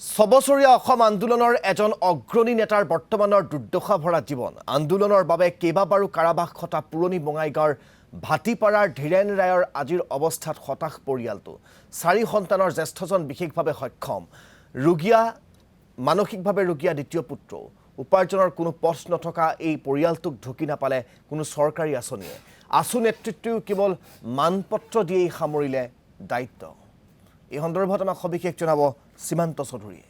ছবছৰীয়া অসম আন্দোলনৰ এজন অগ্ৰণী নেতাৰ বৰ্তমানৰ দুৰ্দশা ভৰা জীৱন আন্দোলনৰ বাবে কেইবাবাৰো কাৰাবাস খটা পুৰণি বঙাইগাঁৱৰ ভাটিপাৰাৰ ধীৰেন ৰায়ৰ আজিৰ অৱস্থাত হতাশ পৰিয়ালটো 4 সন্তানৰ জ্যেষ্ঠজন বিশেষভাৱে সক্ষম ৰোগীয়া মানসিকভাৱে ৰোগীয়া দ্বিতীয় পুত্ৰ উপাৰ্জনৰ কোনো পথ নথকা এই পৰিয়ালটোক ঢুকি নাপালে কোনো চৰকাৰী আঁচনিয়ে আছু নেতৃত্বও কেৱল মানপত্ৰ দিয়েই সামৰিলে দায়িত্ব এই সন্দৰ্ভত আমাক সবিশেষ জনাব সীমান্ত চৌধুৰীয়ে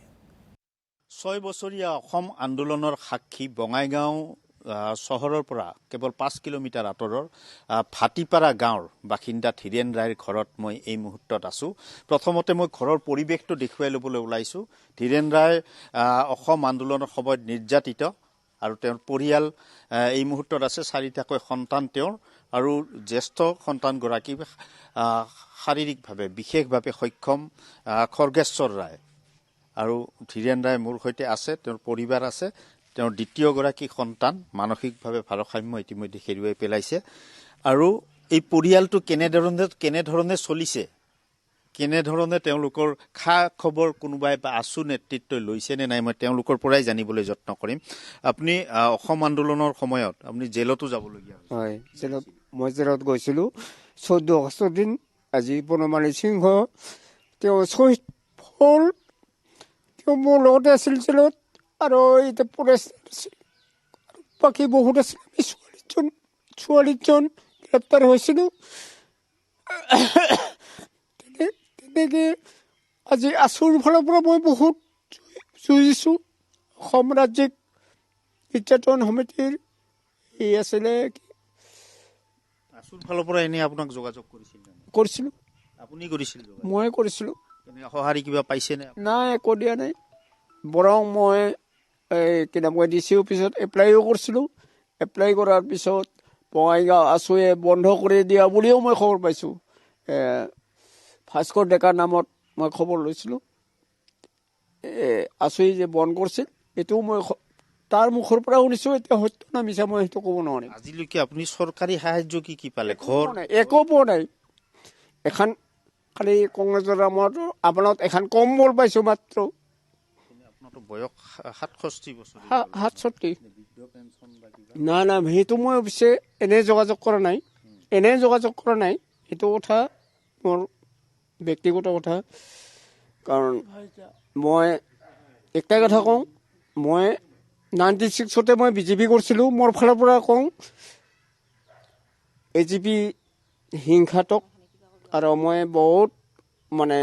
6 বছৰীয়া অসম আন্দোলনৰ সাক্ষী বঙাইগাঁও চহৰৰ পৰা কেৱল 5 কিলোমিটাৰ আঁতৰৰ ভাটিপাৰা গাঁৱৰ বাসিন্দা ধীৰেন ৰায়ৰ ঘৰত মই এই মুহূৰ্তত আছো প্ৰথমতে মই ঘৰৰ পৰিৱেশটো দেখুৱাই ল'বলৈ ওলাইছো ধীৰেন ৰায় অসম আন্দোলনৰ সময়ত নিৰ্যাতিত আৰু তেওঁৰ পৰিয়াল এই মুহূৰ্তত আছে 4টাকৈ সন্তান তেওঁৰ আৰু জ্যেষ্ঠ সন্তানগৰাকী শাৰীৰিকভাৱে বিশেষভাৱে সক্ষম খৰ্গেশ্বৰ ৰায় আৰু ধীৰেন ৰায় মোৰ সৈতে আছে তেওঁৰ পৰিবাৰ আছে তেওঁৰ দ্বিতীয়গৰাকী সন্তান মানসিকভাৱে ভাৰসাম্য ইতিমধ্যে হেৰুৱাই পেলাইছে আৰু এই পৰিয়ালটো কেনেধৰণে চলিছে কেনেধৰণে তেওঁলোকৰ খা খবৰ কোনোবাই বা আছু নেতৃত্বই লৈছে নে নাই মই তেওঁলোকৰ পৰাই জানিবলৈ যত্ন কৰিম আপুনি অসম আন্দোলনৰ সময়ত আপুনি জেলতো যাবলগীয়া হয় জেলত গৈছিলোঁ 14 আগষ্ট দিন আজি বনমালী সিংহ তেওঁ শহীদ হ'ল তেওঁ মোৰ লগতে আছিল জেলত আৰু এতিয়া পুলিচ আছিল বাকী বহুত আছিল আমি 44জন গ্ৰেপ্তাৰ হৈছিলোঁ তেনেকৈ আজি আছুৰ ফালৰ পৰা মই বহুত যুঁজিছোঁ অসম ৰাজ্যিক নিৰ্যাতন সমিতিৰ এই আছিলে আছুৰ ফালৰ পৰা এনে আপোনাক যোগাযোগ কৰিছিলোঁ আপুনি কৰিছিল মই কৰিছিলোঁ সঁহাৰি কিবা পাইছে নে নাই একো দিয়া নাই বৰং মই কি নাম কয় DC অফিচত এপ্লাইও কৰিছিলোঁ এপ্লাই কৰাৰ পিছত বঙাইগাঁও আছুৱে বন্ধ কৰি দিয়া বুলিও মই খবৰ পাইছোঁ ভাস্কৰ ডেকাৰ নামত মই খবৰ লৈছিলোঁ আছুৱে যে বন্ধ কৰিছিল এইটোও মই তাৰ মুখৰ পৰা শুনিছোঁ এতিয়া সত্য না মিছা মই সেইটো ক'ব নোৱাৰিম আজিলৈকে আপুনি চৰকাৰী সাহায্য কি পালে ঘৰ একো পোৱা নাই এখন খালি কংগ্ৰেছৰ নামত আপোনাক এখন কম্বল পাইছোঁ মাত্ৰ আপোনাৰতো বয়স 67 বছৰ 67 নাই সেইটো মই অৱশ্যে এনে যোগাযোগ কৰা নাই সেইটো কথা মোৰ ব্যক্তিগত কথা কাৰণ মই একটাই কথা কওঁ মই 96তে মই বিজেপি কৰিছিলোঁ মোৰ ফালৰ পৰা কওঁ AGP হিংসাত্মক আৰু মই বহুত মানে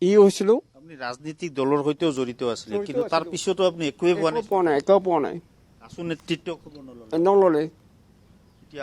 হৈছিলোঁ আপুনি ৰাজনীতিক দলৰ সৈতেও জড়িত আছিলে কিন্তু তাৰ পিছতো আপুনি একোৱে পোৱা নাই একো পোৱা নাই আছু নেতৃত্ব খবৰ নল'লে